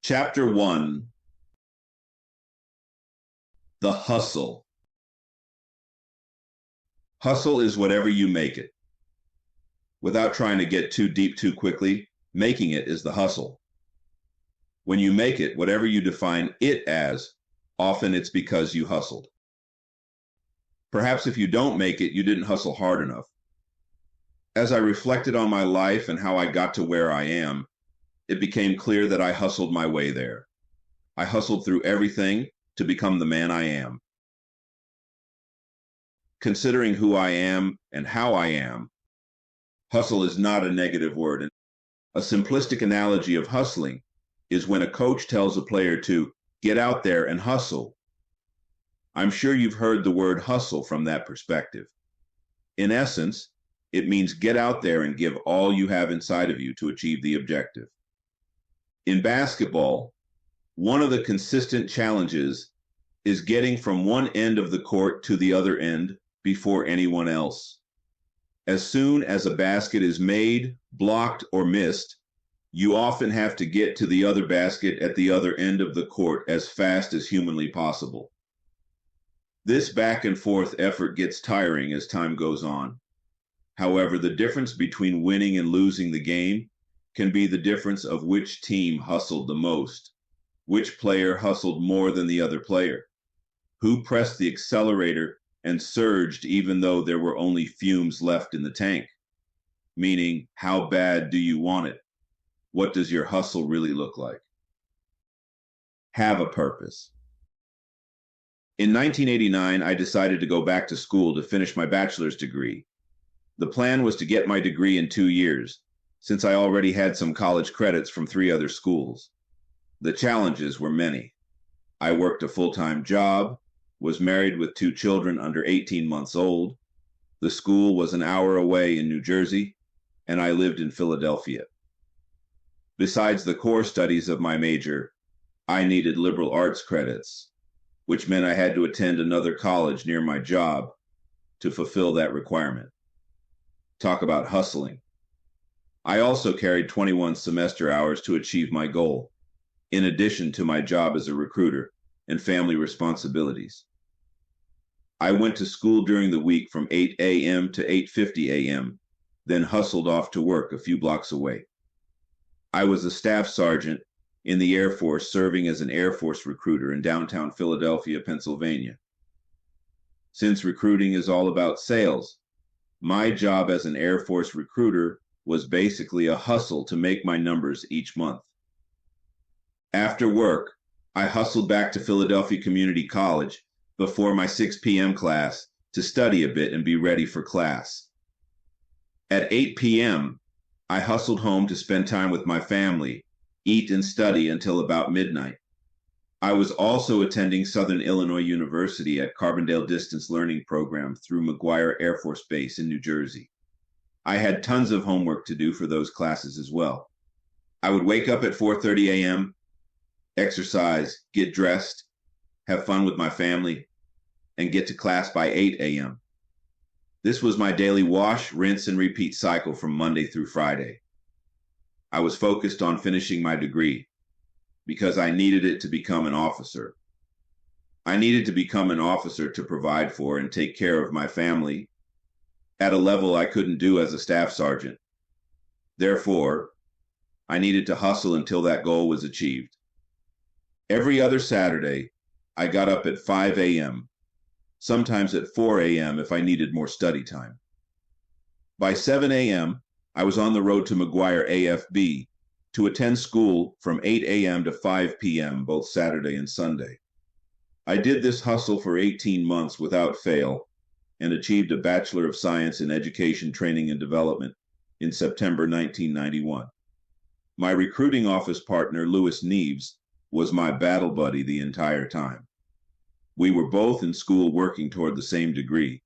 Chapter 1. The hustle. Hustle is whatever you make it. Without trying to get too deep too quickly, making it is the hustle. When you make it, whatever you define it as, often it's because you hustled. Perhaps if you don't make it, you didn't hustle hard enough. As I reflected on my life and how I got to where I am, it became clear that I hustled my way there. I hustled through everything to become the man I am. Considering who I am and how I am, hustle is not a negative word. A simplistic analogy of hustling is when a coach tells a player to get out there and hustle. I'm sure you've heard the word hustle from that perspective. In essence, it means get out there and give all you have inside of you to achieve the objective. In basketball, one of the consistent challenges is getting from one end of the court to the other end before anyone else. As soon as a basket is made, blocked, or missed, you often have to get to the other basket at the other end of the court as fast as humanly possible. This back and forth effort gets tiring as time goes on. However, the difference between winning and losing the game can be the difference of which team hustled the most, which player hustled more than the other player, who pressed the accelerator and surged even though there were only fumes left in the tank. Meaning, how bad do you want it? What does your hustle really look like? Have a purpose. In 1989, I decided to go back to school to finish my bachelor's degree. The plan was to get my degree in 2 years, since I already had some college credits from 3 other schools. The challenges were many. I worked a full-time job, was married with 2 children under 18 months old. The school was an hour away in New Jersey, and I lived in Philadelphia. Besides the core studies of my major, I needed liberal arts credits, which meant I had to attend another college near my job to fulfill that requirement. Talk about hustling. I also carried 21 semester hours to achieve my goal, in addition to my job as a recruiter and family responsibilities. I went to school during the week from 8 a.m. to 8:50 a.m., then hustled off to work a few blocks away. I was a staff sergeant in the Air Force serving as an Air Force recruiter in downtown Philadelphia, Pennsylvania. Since recruiting is all about sales, my job as an Air Force recruiter was basically a hustle to make my numbers each month. After work, I hustled back to Philadelphia Community College before my 6 p.m. class to study a bit and be ready for class. At 8 p.m., I hustled home to spend time with my family, eat and study until about midnight. I was also attending Southern Illinois University at Carbondale Distance Learning Program through McGuire Air Force Base in New Jersey. I had tons of homework to do for those classes as well. I would wake up at 4:30 a.m., exercise, get dressed, have fun with my family, and get to class by 8 a.m. This was my daily wash, rinse, and repeat cycle from Monday through Friday. I was focused on finishing my degree because I needed it to become an officer. I needed to become an officer to provide for and take care of my family at a level I couldn't do as a staff sergeant. Therefore, I needed to hustle until that goal was achieved. Every other Saturday, I got up at 5 a.m., sometimes at 4 a.m. if I needed more study time. By 7 a.m., I was on the road to McGuire AFB to attend school from 8 a.m. to 5 p.m. both Saturday and Sunday. I did this hustle for 18 months without fail and achieved a Bachelor of Science in Education, Training, and Development in September 1991. My recruiting office partner, Louis Neves, was my battle buddy the entire time. We were both in school working toward the same degree.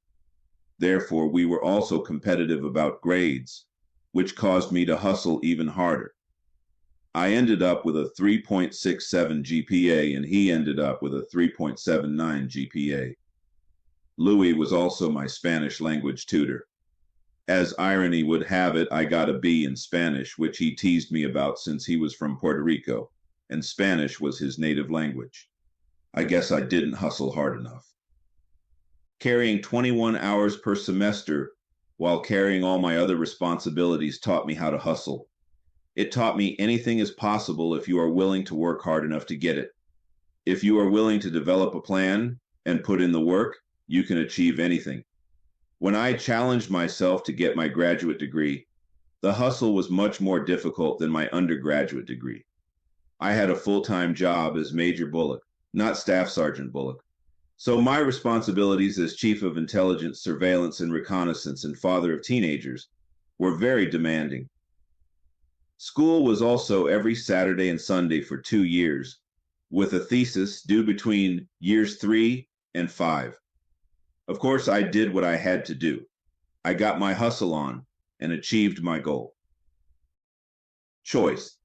Therefore, we were also competitive about grades, which caused me to hustle even harder. I ended up with a 3.67 GPA, and he ended up with a 3.79 GPA. Louis was also my Spanish language tutor. As irony would have it, I got a B in Spanish, which he teased me about since he was from Puerto Rico. and Spanish was his native language. I guess I didn't hustle hard enough. Carrying 21 hours per semester while carrying all my other responsibilities taught me how to hustle. It taught me anything is possible if you are willing to work hard enough to get it. If you are willing to develop a plan and put in the work, you can achieve anything. When I challenged myself to get my graduate degree, the hustle was much more difficult than my undergraduate degree. I had a full-time job as Major Bullock, not Staff Sergeant Bullock. So my responsibilities as Chief of Intelligence, Surveillance, and Reconnaissance and father of teenagers were very demanding. School was also every Saturday and Sunday for 2 years, with a thesis due between years 3 and 5. Of course, I did what I had to do. I got my hustle on and achieved my goal. Choice.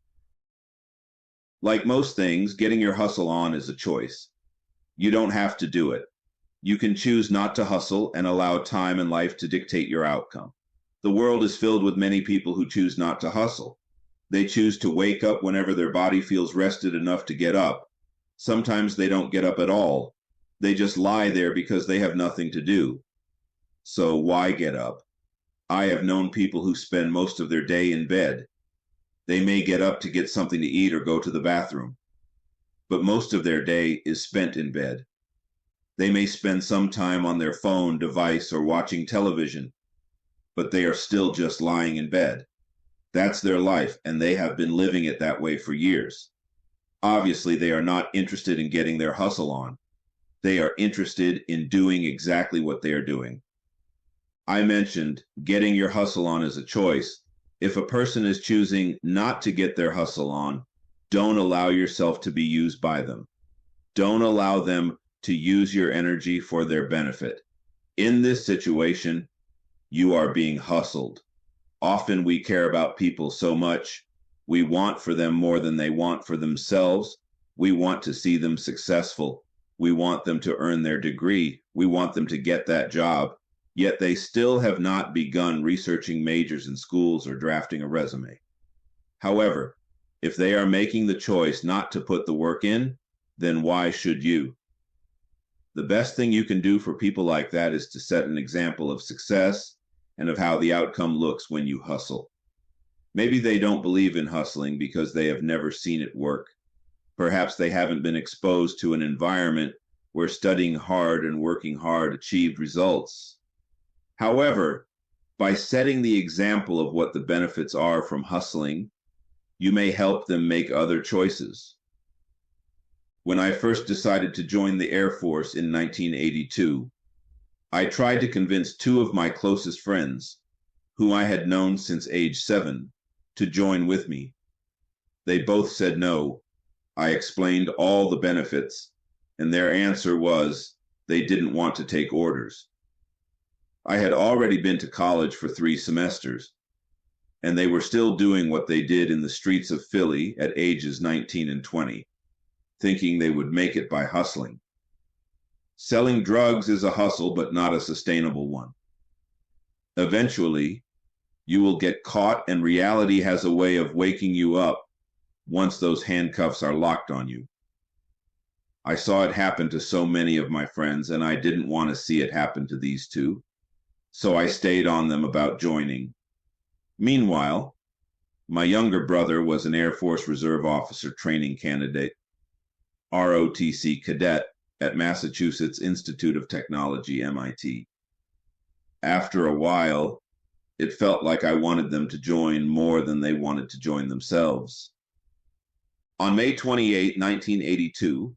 Like most things, getting your hustle on is a choice. You don't have to do it. You can choose not to hustle and allow time and life to dictate your outcome. The world is filled with many people who choose not to hustle. They choose to wake up whenever their body feels rested enough to get up. Sometimes they don't get up at all. They just lie there because they have nothing to do. So why get up? I have known people who spend most of their day in bed. They may get up to get something to eat or go to the bathroom, but most of their day is spent in bed. They may spend some time on their phone, device, or watching television, but they are still just lying in bed. That's their life, and they have been living it that way for years. Obviously, they are not interested in getting their hustle on. They are interested in doing exactly what they are doing. I mentioned getting your hustle on is a choice. If a person is choosing not to get their hustle on, don't allow yourself to be used by them. Don't allow them to use your energy for their benefit. In this situation, you are being hustled. Often we care about people so much. We want for them more than they want for themselves. We want to see them successful. We want them to earn their degree. We want them to get that job. Yet they still have not begun researching majors in schools or drafting a resume. However, if they are making the choice not to put the work in, then why should you? The best thing you can do for people like that is to set an example of success and of how the outcome looks when you hustle. Maybe they don't believe in hustling because they have never seen it work. Perhaps they haven't been exposed to an environment where studying hard and working hard achieved results. However, by setting the example of what the benefits are from hustling, you may help them make other choices. When I first decided to join the Air Force in 1982, I tried to convince 2 of my closest friends, whom I had known since age 7, to join with me. They both said no. I explained all the benefits, and their answer was they didn't want to take orders. I had already been to college for 3 semesters, and they were still doing what they did in the streets of Philly at ages 19 and 20, thinking they would make it by hustling. Selling drugs is a hustle, but not a sustainable one. Eventually, you will get caught, and reality has a way of waking you up once those handcuffs are locked on you. I saw it happen to so many of my friends, and I didn't want to see it happen to these 2. So I stayed on them about joining. Meanwhile, my younger brother was an Air Force Reserve Officer Training Candidate, ROTC cadet at Massachusetts Institute of Technology, MIT. After a while, it felt like I wanted them to join more than they wanted to join themselves. On May 28, 1982,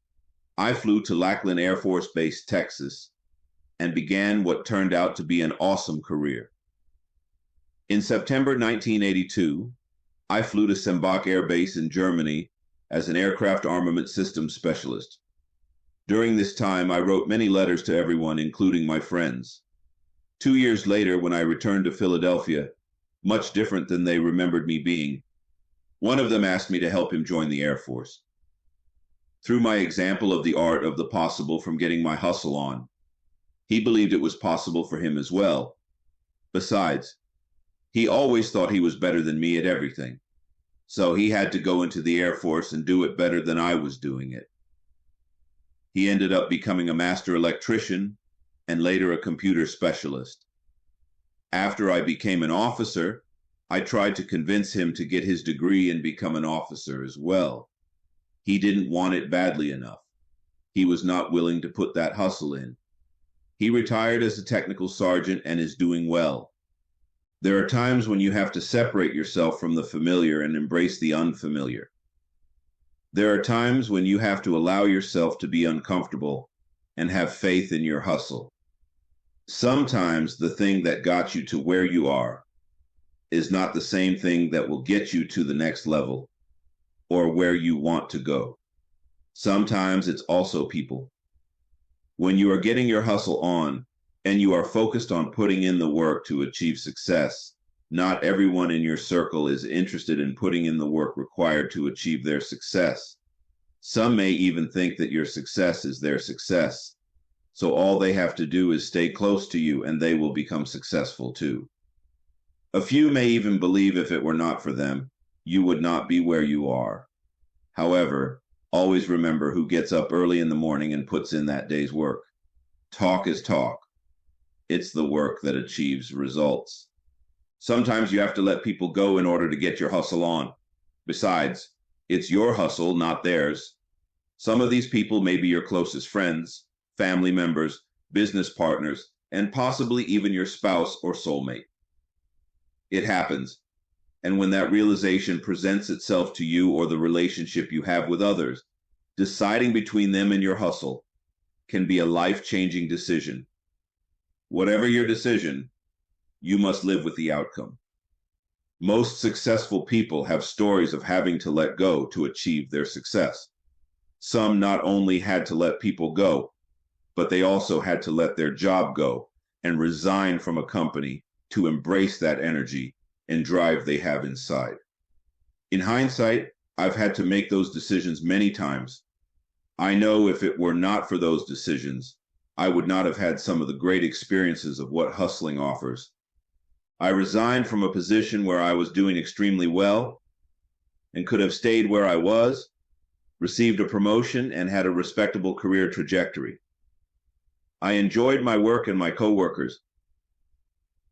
I flew to Lackland Air Force Base, Texas, and began what turned out to be an awesome career. In September 1982, I flew to Sembach Air Base in Germany as an aircraft armament systems specialist. During this time, I wrote many letters to everyone, including my friends. 2 years later, when I returned to Philadelphia, much different than they remembered me being, one of them asked me to help him join the Air Force. Through my example of the art of the possible from getting my hustle on, he believed it was possible for him as well. Besides, he always thought he was better than me at everything. So he had to go into the Air Force and do it better than I was doing it. He ended up becoming a master electrician and later a computer specialist. After I became an officer, I tried to convince him to get his degree and become an officer as well. He didn't want it badly enough. He was not willing to put that hustle in. He retired as a technical sergeant and is doing well. There are times when you have to separate yourself from the familiar and embrace the unfamiliar. There are times when you have to allow yourself to be uncomfortable and have faith in your hustle. Sometimes the thing that got you to where you are is not the same thing that will get you to the next level or where you want to go. Sometimes it's also people. When you are getting your hustle on and you are focused on putting in the work to achieve success, not everyone in your circle is interested in putting in the work required to achieve their success. Some may even think that your success is their success. So all they have to do is stay close to you and they will become successful too. A few may even believe if it were not for them, you would not be where you are. However, always remember who gets up early in the morning and puts in that day's work. Talk is talk. It's the work that achieves results. Sometimes you have to let people go in order to get your hustle on. Besides, it's your hustle, not theirs. Some of these people may be your closest friends, family members, business partners, and possibly even your spouse or soulmate. It happens. And when that realization presents itself to you or the relationship you have with others, deciding between them and your hustle can be a life-changing decision. Whatever your decision, you must live with the outcome. Most successful people have stories of having to let go to achieve their success. Some not only had to let people go, but they also had to let their job go and resign from a company to embrace that energy and drive they have inside. In hindsight, I've had to make those decisions many times. I know if it were not for those decisions, I would not have had some of the great experiences of what hustling offers. I resigned from a position where I was doing extremely well and could have stayed where I was, received a promotion, and had a respectable career trajectory. I enjoyed my work and my coworkers.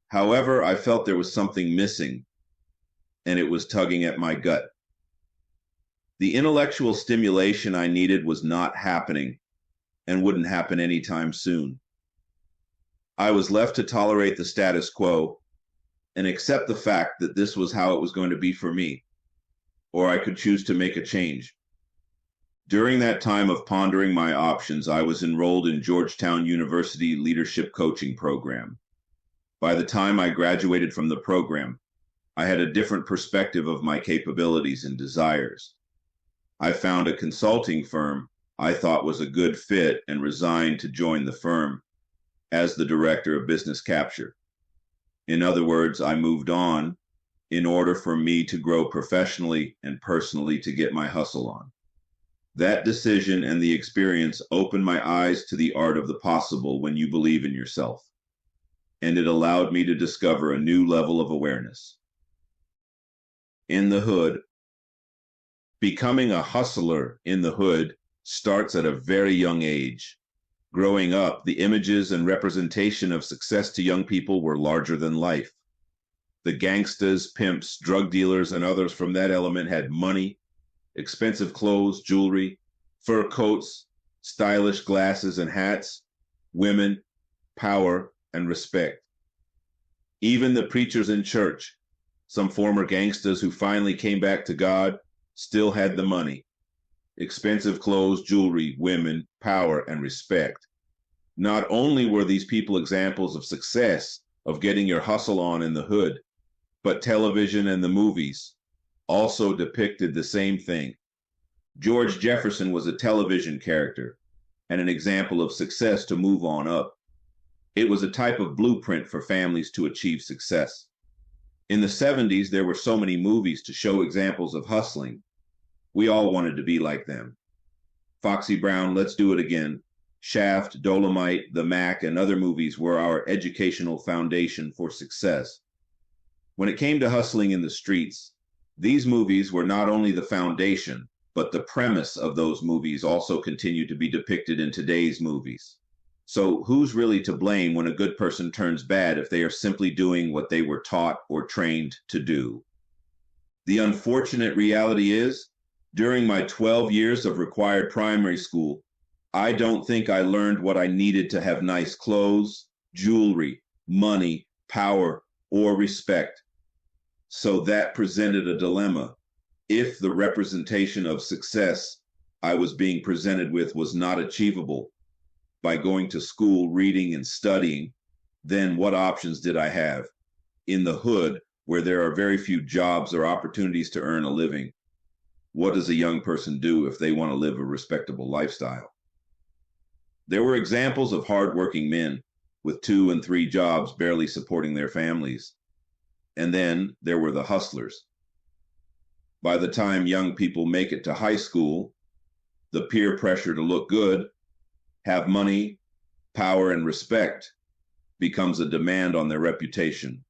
However, I felt there was something missing, and it was tugging at my gut. The intellectual stimulation I needed was not happening and wouldn't happen anytime soon. I was left to tolerate the status quo and accept the fact that this was how it was going to be for me, or I could choose to make a change. During that time of pondering my options, I was enrolled in Georgetown University Leadership Coaching Program. By the time I graduated from the program, I had a different perspective of my capabilities and desires. I found a consulting firm I thought was a good fit and resigned to join the firm as the director of business capture. In other words, I moved on in order for me to grow professionally and personally to get my hustle on. That decision and the experience opened my eyes to the art of the possible when you believe in yourself, and it allowed me to discover a new level of awareness. In the hood, becoming a hustler in the hood starts at a very young age. Growing up, the images and representation of success to young people were larger than life. The gangsters, pimps, drug dealers, and others from that element had money, expensive clothes, jewelry, fur coats, stylish glasses and hats, women, power, and respect. Even the preachers in church, some former gangsters who finally came back to God, still had the money, expensive clothes, jewelry, women, power, and respect. Not only were these people examples of success, of getting your hustle on in the hood, but television and the movies also depicted the same thing. George Jefferson was a television character and an example of success to move on up. It was a type of blueprint for families to achieve success. In the 70s, there were so many movies to show examples of hustling. We all wanted to be like them. Foxy Brown, Let's Do It Again, Shaft, Dolomite, The Mac, and other movies were our educational foundation for success. When it came to hustling in the streets, These movies were not only the foundation, but the premise of those movies also continue to be depicted in today's movies. So who's really to blame when a good person turns bad if they are simply doing what they were taught or trained to do? The unfortunate reality is, during my 12 years of required primary school, I don't think I learned what I needed to have nice clothes, jewelry, money, power, or respect. So that presented a dilemma. If the representation of success I was being presented with was not achievable by going to school, reading, and studying, then what options did I have? In the hood, where there are very few jobs or opportunities to earn a living, what does a young person do if they want to live a respectable lifestyle? There were examples of hardworking men with 2 and 3 jobs barely supporting their families. And then there were the hustlers. By the time young people make it to high school, the peer pressure to look good, have money, power, and respect becomes a demand on their reputation.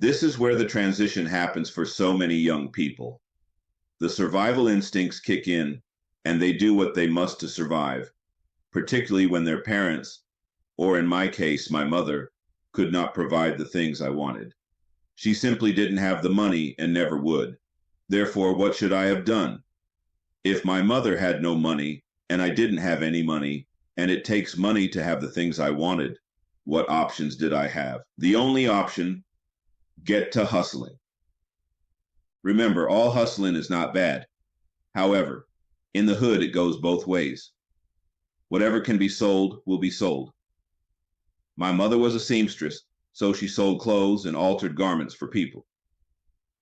This is where the transition happens for so many young people. The survival instincts kick in, and they do what they must to survive, particularly when their parents, or in my case, my mother, could not provide the things I wanted. She simply didn't have the money and never would. Therefore, what should I have done? If my mother had no money and I didn't have any money, and it takes money to have the things I wanted, what options did I have? The only option, get to hustling. Remember, all hustling is not bad. However, in the hood, it goes both ways. Whatever can be sold will be sold. My mother was a seamstress, so she sold clothes and altered garments for people.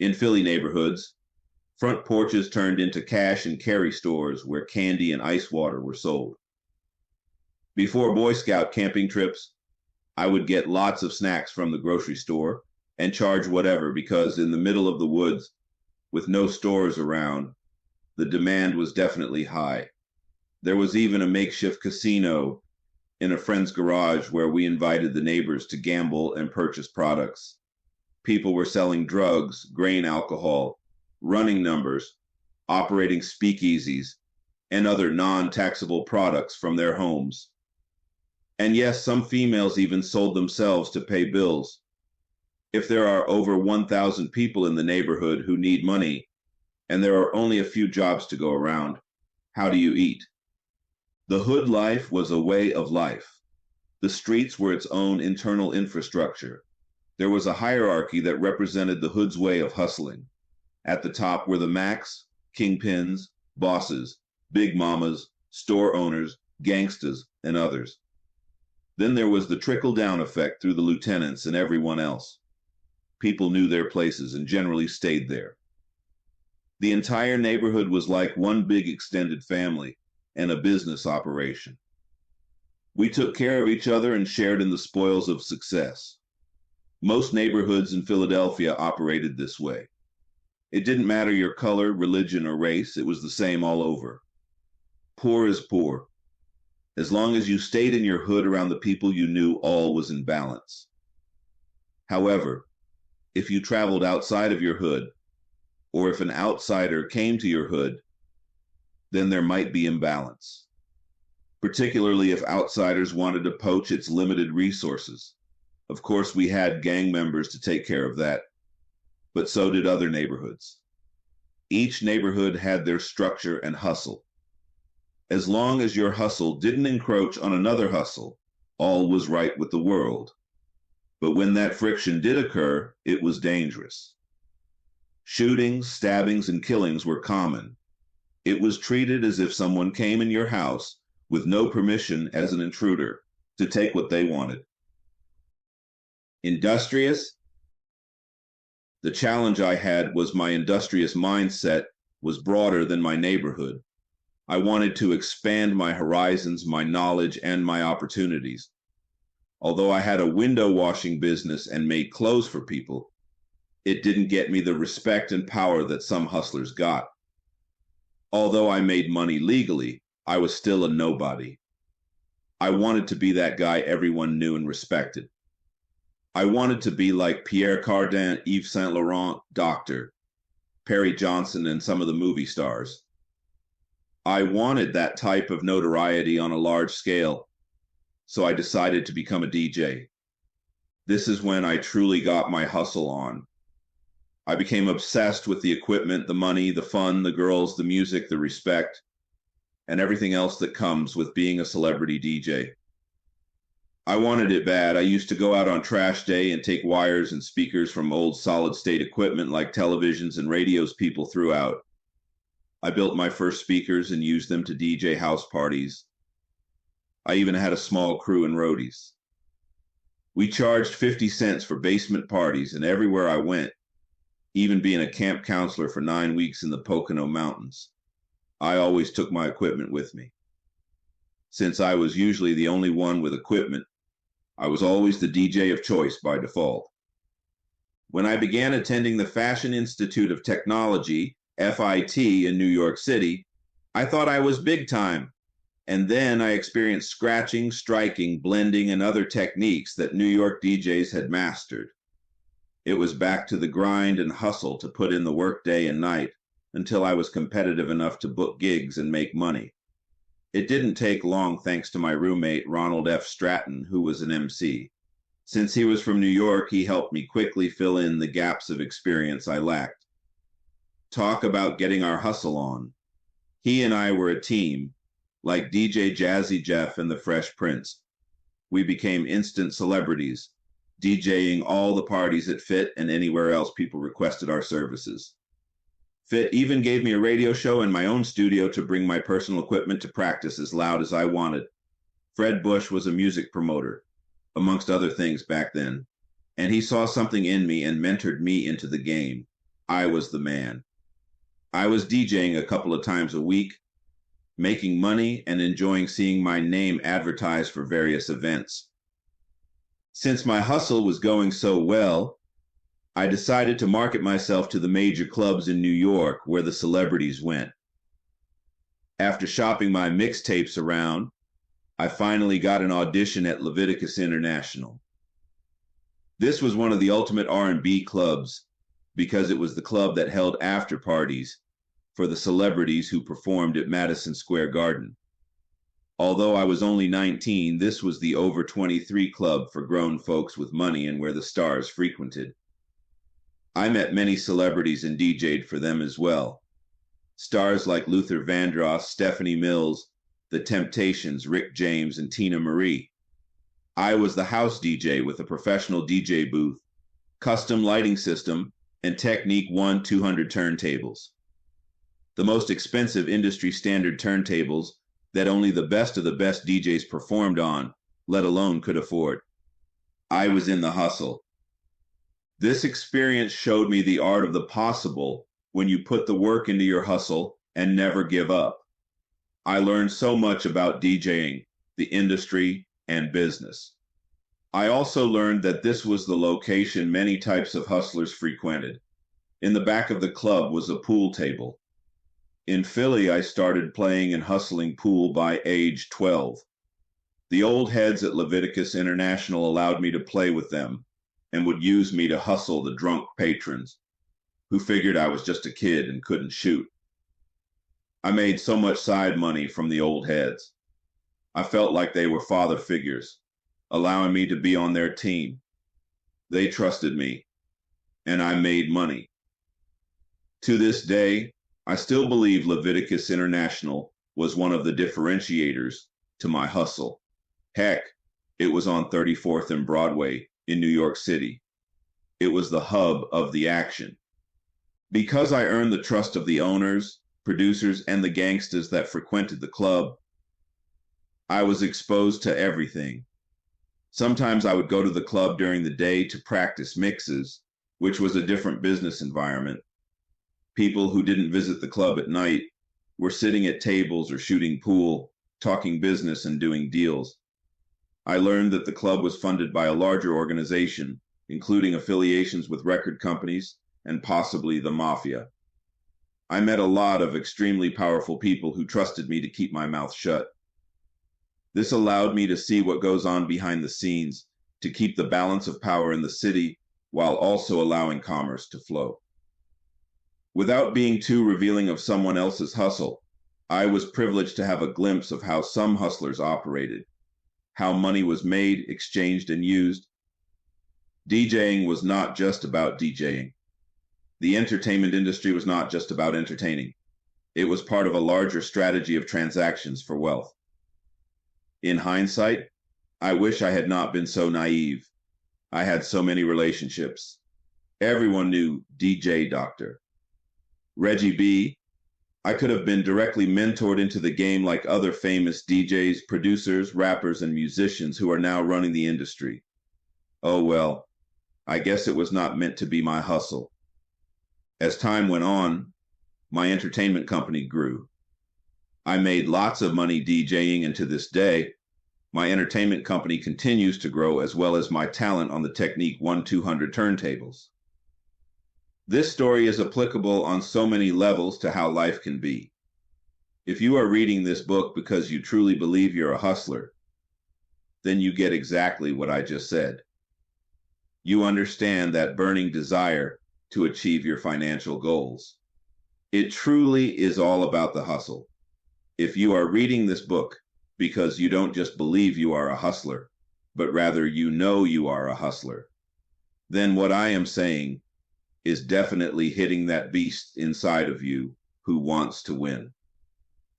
In Philly neighborhoods, front porches turned into cash and carry stores where candy and ice water were sold. Before Boy Scout camping trips, I would get lots of snacks from the grocery store and charge whatever because in the middle of the woods, with no stores around, the demand was definitely high. There was even a makeshift casino in a friend's garage where we invited the neighbors to gamble and purchase products. People were selling drugs, grain alcohol, running numbers, operating speakeasies, and other non-taxable products from their homes. And yes, some females even sold themselves to pay bills. If there are over 1,000 people in the neighborhood who need money, and there are only a few jobs to go around, how do you eat? The hood life was a way of life. The streets were its own internal infrastructure. There was a hierarchy that represented the hood's way of hustling. At the top were the Macs, kingpins, bosses, big mamas, store owners, gangsters, and others. Then there was the trickle-down effect through the lieutenants and everyone else. People knew their places and generally stayed there. The entire neighborhood was like one big extended family and a business operation. We took care of each other and shared in the spoils of success. Most neighborhoods in Philadelphia operated this way. It didn't matter your color, religion, or race, it was the same all over. Poor is poor. As long as you stayed in your hood around the people you knew, all was in balance. However, if you traveled outside of your hood, or if an outsider came to your hood, then there might be imbalance, particularly if outsiders wanted to poach its limited resources. Of course, we had gang members to take care of that, but so did other neighborhoods. Each neighborhood had their structure and hustle. As long as your hustle didn't encroach on another hustle, all was right with the world. But when that friction did occur, it was dangerous. Shootings, stabbings, and killings were common. It was treated as if someone came in your house with no permission as an intruder to take what they wanted. Industrious? The challenge I had was my industrious mindset was broader than my neighborhood. I wanted to expand my horizons, my knowledge, and my opportunities. Although I had a window washing business and made clothes for people, it didn't get me the respect and power that some hustlers got. Although I made money legally, I was still a nobody. I wanted to be that guy everyone knew and respected. I wanted to be like Pierre Cardin, Yves Saint Laurent, Dr. Perry Johnson, and some of the movie stars. I wanted that type of notoriety on a large scale, so I decided to become a DJ. This is when I truly got my hustle on. I became obsessed with the equipment, the money, the fun, the girls, the music, the respect, and everything else that comes with being a celebrity DJ. I wanted it bad. I used to go out on trash day and take wires and speakers from old solid state equipment like televisions and radios people threw out. I built my first speakers and used them to DJ house parties. I even had a small crew and roadies. We charged 50 cents for basement parties, and everywhere I went, even being a camp counselor for 9 weeks in the Pocono Mountains, I always took my equipment with me. Since I was usually the only one with equipment, I was always the DJ of choice by default. When I began attending the Fashion Institute of Technology, FIT, in New York City, I thought I was big time. And then I experienced scratching, striking, blending, and other techniques that New York DJs had mastered. It was back to the grind and hustle to put in the work day and night until I was competitive enough to book gigs and make money. It didn't take long thanks to my roommate, Ronald F. Stratton, who was an MC. Since he was from New York, he helped me quickly fill in the gaps of experience I lacked. Talk about getting our hustle on. He and I were a team, like DJ Jazzy Jeff and the Fresh Prince. We became instant celebrities, DJing all the parties at FIT and anywhere else people requested our services. FIT even gave me a radio show in my own studio to bring my personal equipment to practice as loud as I wanted. Fred Bush was a music promoter, amongst other things back then, and he saw something in me and mentored me into the game. I was the man. I was DJing a couple of times a week, making money and enjoying seeing my name advertised for various events. Since my hustle was going so well, I decided to market myself to the major clubs in New York where the celebrities went. After shopping my mixtapes around, I finally got an audition at Leviticus International. This was one of the ultimate R&B clubs because it was the club that held after parties for the celebrities who performed at Madison Square Garden. Although I was only 19, this was the over 23 club for grown folks with money and where the stars frequented. I met many celebrities and DJ'd for them as well. Stars like Luther Vandross, Stephanie Mills, The Temptations, Rick James, and Tina Marie. I was the house DJ with a professional DJ booth, custom lighting system, and Technique 1-200 turntables. The most expensive industry standard turntables that only the best of the best DJs performed on, let alone could afford. I was in the hustle. This experience showed me the art of the possible when you put the work into your hustle and never give up. I learned so much about DJing, the industry, and business. I also learned that this was the location many types of hustlers frequented. In the back of the club was a pool table. In Philly, I started playing and hustling pool by age 12. The old heads at Leviticus International allowed me to play with them and would use me to hustle the drunk patrons who figured I was just a kid and couldn't shoot. I made so much side money from the old heads. I felt like they were father figures, allowing me to be on their team. They trusted me, and I made money. To this day, I still believe Leviticus International was one of the differentiators to my hustle. Heck, it was on 34th and Broadway in New York City. It was the hub of the action. Because I earned the trust of the owners, producers, and the gangsters that frequented the club, I was exposed to everything. Sometimes I would go to the club during the day to practice mixes, which was a different business environment. People who didn't visit the club at night were sitting at tables or shooting pool, talking business and doing deals. I learned that the club was funded by a larger organization, including affiliations with record companies and possibly the mafia. I met a lot of extremely powerful people who trusted me to keep my mouth shut. This allowed me to see what goes on behind the scenes to keep the balance of power in the city while also allowing commerce to flow. Without being too revealing of someone else's hustle, I was privileged to have a glimpse of how some hustlers operated, how money was made, exchanged, and used. DJing was not just about DJing. The entertainment industry was not just about entertaining. It was part of a larger strategy of transactions for wealth. In hindsight, I wish I had not been so naive. I had so many relationships. Everyone knew DJ Doctor. Reggie B. I could have been directly mentored into the game like other famous DJs, producers, rappers, and musicians who are now running the industry. Oh well, I guess it was not meant to be my hustle. As time went on, my entertainment company grew. I made lots of money DJing, and to this day, my entertainment company continues to grow, as well as my talent on the Technique 1-200 turntables. This story is applicable on so many levels to how life can be. If you are reading this book because you truly believe you're a hustler, then you get exactly what I just said. You understand that burning desire to achieve your financial goals. It truly is all about the hustle. If you are reading this book because you don't just believe you are a hustler, but rather you know you are a hustler, then what I am saying is definitely hitting that beast inside of you who wants to win.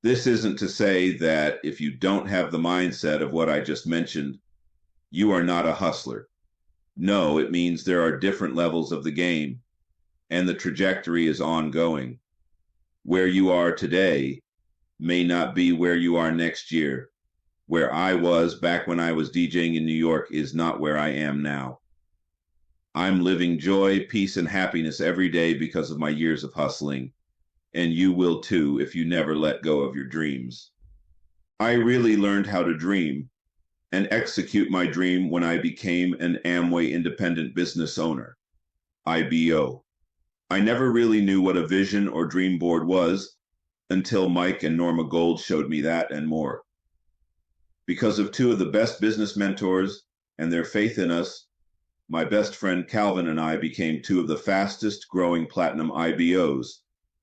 This isn't to say that if you don't have the mindset of what I just mentioned, you are not a hustler. No, it means there are different levels of the game, and the trajectory is ongoing. Where you are today may not be where you are next year. Where I was back when I was DJing in New York is not where I am now. I'm living joy, peace, and happiness every day because of my years of hustling, and you will too if you never let go of your dreams. I really learned how to dream and execute my dream when I became an Amway independent business owner, IBO. I never really knew what a vision or dream board was until Mike and Norma Gold showed me that and more. Because of two of the best business mentors and their faith in us, my best friend Calvin and I became two of the fastest growing platinum IBOs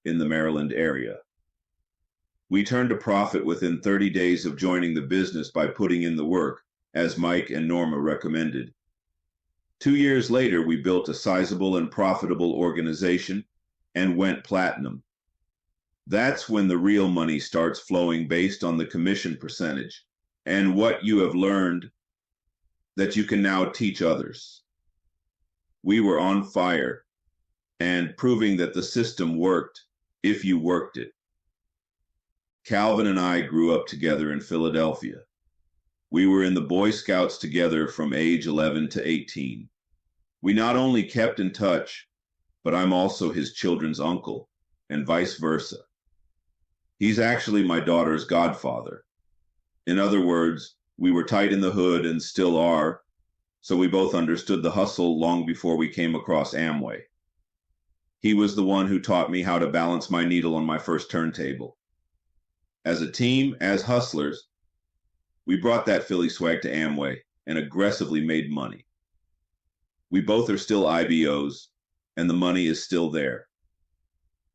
in the Maryland area. We turned a profit within 30 days of joining the business by putting in the work, as Mike and Norma recommended. 2 years later, we built a sizable and profitable organization and went platinum. That's when the real money starts flowing based on the commission percentage and what you have learned that you can now teach others. We were on fire and proving that the system worked if you worked it. Calvin and I grew up together in Philadelphia. We were in the Boy Scouts together from age 11 to 18. We not only kept in touch, but I'm also his children's uncle, and vice versa. He's actually my daughter's godfather. In other words, we were tight in the hood and still are, so we both understood the hustle long before we came across Amway. He was the one who taught me how to balance my needle on my first turntable. As a team, as hustlers, we brought that Philly swag to Amway and aggressively made money. We both are still IBOs, and the money is still there.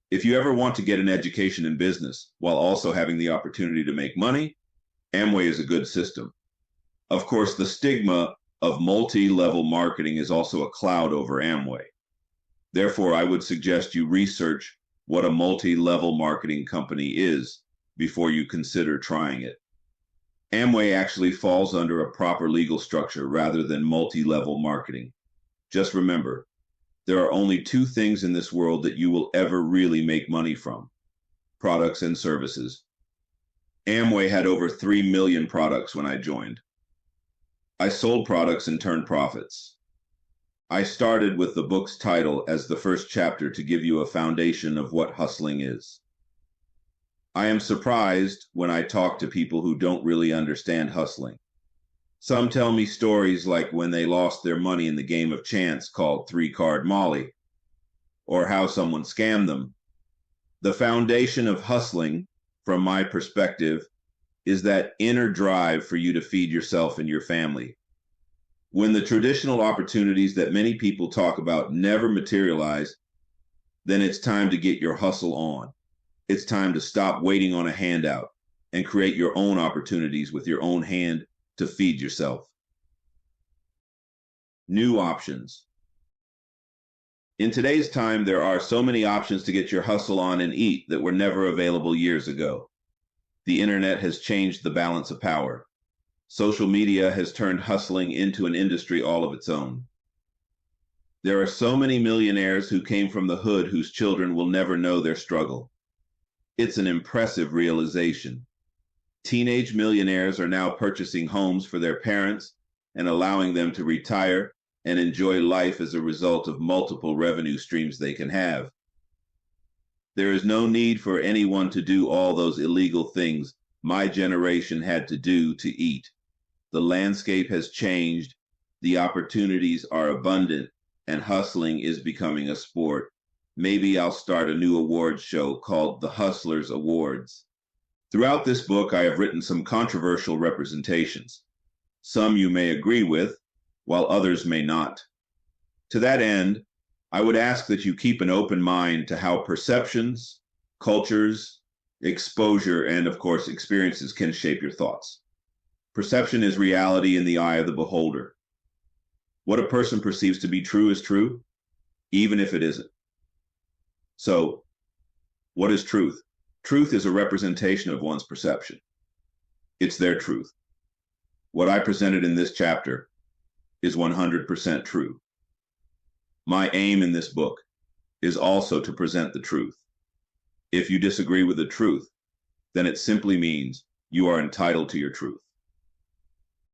If you ever want to get an education in business while also having the opportunity to make money, Amway is a good system. Of course, the stigma of multi-level marketing is also a cloud over Amway. Therefore, I would suggest you research what a multi-level marketing company is before you consider trying it. Amway actually falls under a proper legal structure rather than multi-level marketing. Just remember, there are only two things in this world that you will ever really make money from: products and services. Amway had over 3 million products when I joined. I sold products and turned profits. I started with the book's title as the first chapter to give you a foundation of what hustling is. I am surprised when I talk to people who don't really understand hustling. Some tell me stories like when they lost their money in the game of chance called 3-card Molly, or how someone scammed them. The foundation of hustling, from my perspective, is that inner drive for you to feed yourself and your family. When the traditional opportunities that many people talk about never materialize, then it's time to get your hustle on. It's time to stop waiting on a handout and create your own opportunities with your own hand to feed yourself. New options. In today's time, there are so many options to get your hustle on and eat that were never available years ago. The internet has changed the balance of power. Social media has turned hustling into an industry all of its own. There are so many millionaires who came from the hood whose children will never know their struggle. It's an impressive realization. Teenage millionaires are now purchasing homes for their parents and allowing them to retire and enjoy life as a result of multiple revenue streams they can have. There is no need for anyone to do all those illegal things my generation had to do to eat. The landscape has changed, the opportunities are abundant, and hustling is becoming a sport. Maybe I'll start a new awards show called the Hustlers Awards. Throughout this book, I have written some controversial representations. Some you may agree with, while others may not. To that end, I would ask that you keep an open mind to how perceptions, cultures, exposure, and of course, experiences can shape your thoughts. Perception is reality in the eye of the beholder. What a person perceives to be true is true, even if it isn't. So, what is truth? Truth is a representation of one's perception. It's their truth. What I presented in this chapter is 100% true. My aim in this book is also to present the truth. If you disagree with the truth, then it simply means you are entitled to your truth.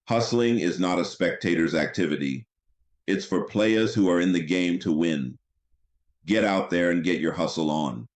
Hustling is not a spectator's activity. It's for players who are in the game to win. Get out there and get your hustle on.